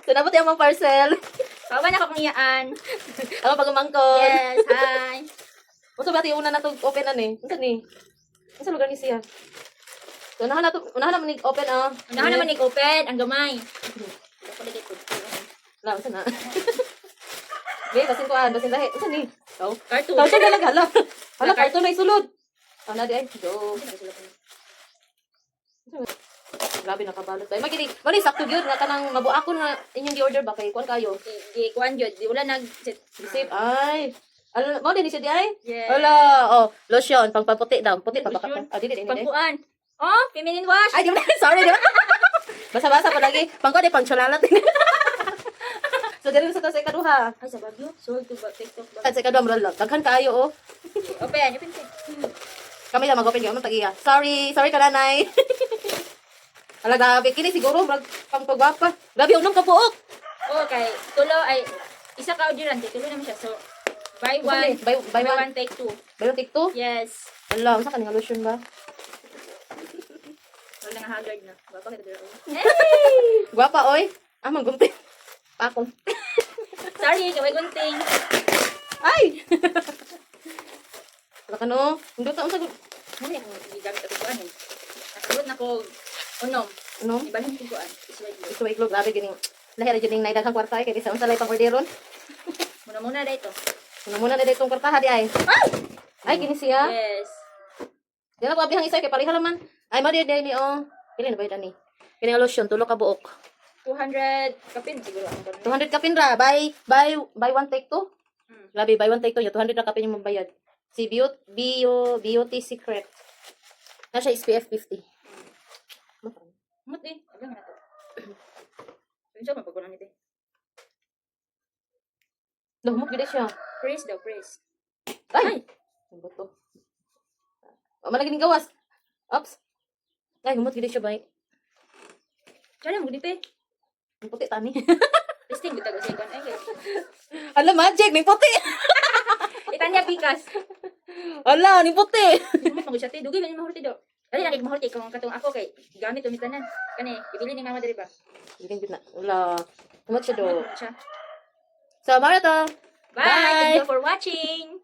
So, nabot yung mga parcel. Kawan ako kung iyaan. Ako pagumangkon. Yes, hi. Unsa ba yung una na itong openan eh? Unsa ni? Unsa lugar ni siya? So, unahan naman ni open Unahan naman ni open ang gamay. Wala, unsa na? Okay, basin ko basin lahi. Unsa ni? Oh, Cartoon. cartoon na lang, hala. Hala, cartoon na isulod. Na di ay. Do. Grabe nakabalot tayo. Magkini, mali sakto gyud nga kanang mabuakon nga inyong gi-order ba kay kuan kayo? Di kuan jud, di wala nag Receive ay. Mo din siya di ay? Yes. Wala, lotion pang paputi daw. Puti pa baka. Lotion. Dili dili. Pangkuan. Oh, feminine wash. Ay, di ba? Sorry, di ba? Basa-basa pa lagi. Pangko di pang chalalat. So diri sa ta sa ikaduha. Ay, sa Baguio. Sold to ba TikTok ba? Sa ikaduha mo lang. Daghan kaayo Open ko. Kami lang mag-open gyud tagiya. Sorry ka nanay. Ala grabe kini siguro mag pangpagwapa. Grabe unong kabuok. Oh, kay tulo ay isa ka orderante, tulo naman siya. So, buy one, Buy one. take two. Bayo TikTok. Yes. Ala, unsa kanang lotion ba? Wala nga haggard na. Baba kita dito. Gwapa oy. Manggunti. Pakon. Sorry, kaway gunting. Ay. Wala ka no. Hindi ta unsa Mali ako gigamit ako kuan. Nasulod na ko unom. no? Ibalhin ko kuan. Isway. Ito iklog grabe gining. Lahir gining naidaghang kwarta kay bisa unsa lay pang orderon. Muna dito. Muna na ditong kwarta di ay. Ay kini siya. Yes. Di na ko abihang isa kay pareha naman. Ay madi ni Pili na ba yun ni? Kini nga lotion tulo ka buok. 200 kapin siguro ang ganun. 200 kapin ra. Buy one take two. Grabe, buy one take two. 200 ra kapin yung mabayad. Si Beauty Secret. Na siya SPF 50. Mut eh. Aga nga na to. Pinsa man pagkunan nito. Lumok gid siya. Praise daw, praise. Ay. Ang buto. Malagi ning gawas. Oops. Ay, humot gid siya bay. Sana mo dito eh. Ang puti tani. Testing kita kasi kan ay. Ala magic, ning puti. Itanya pikas. Ala, ning puti. Mo pag siya te, dugi man mahurti do. Dali lagi mahurti kung katong ako kay gamit umitanan. Kani, bibili ni mama diri ba? Hindi gid na. Wala. Humot siya do. Siya. So, mara to. Bye. Thank you for watching.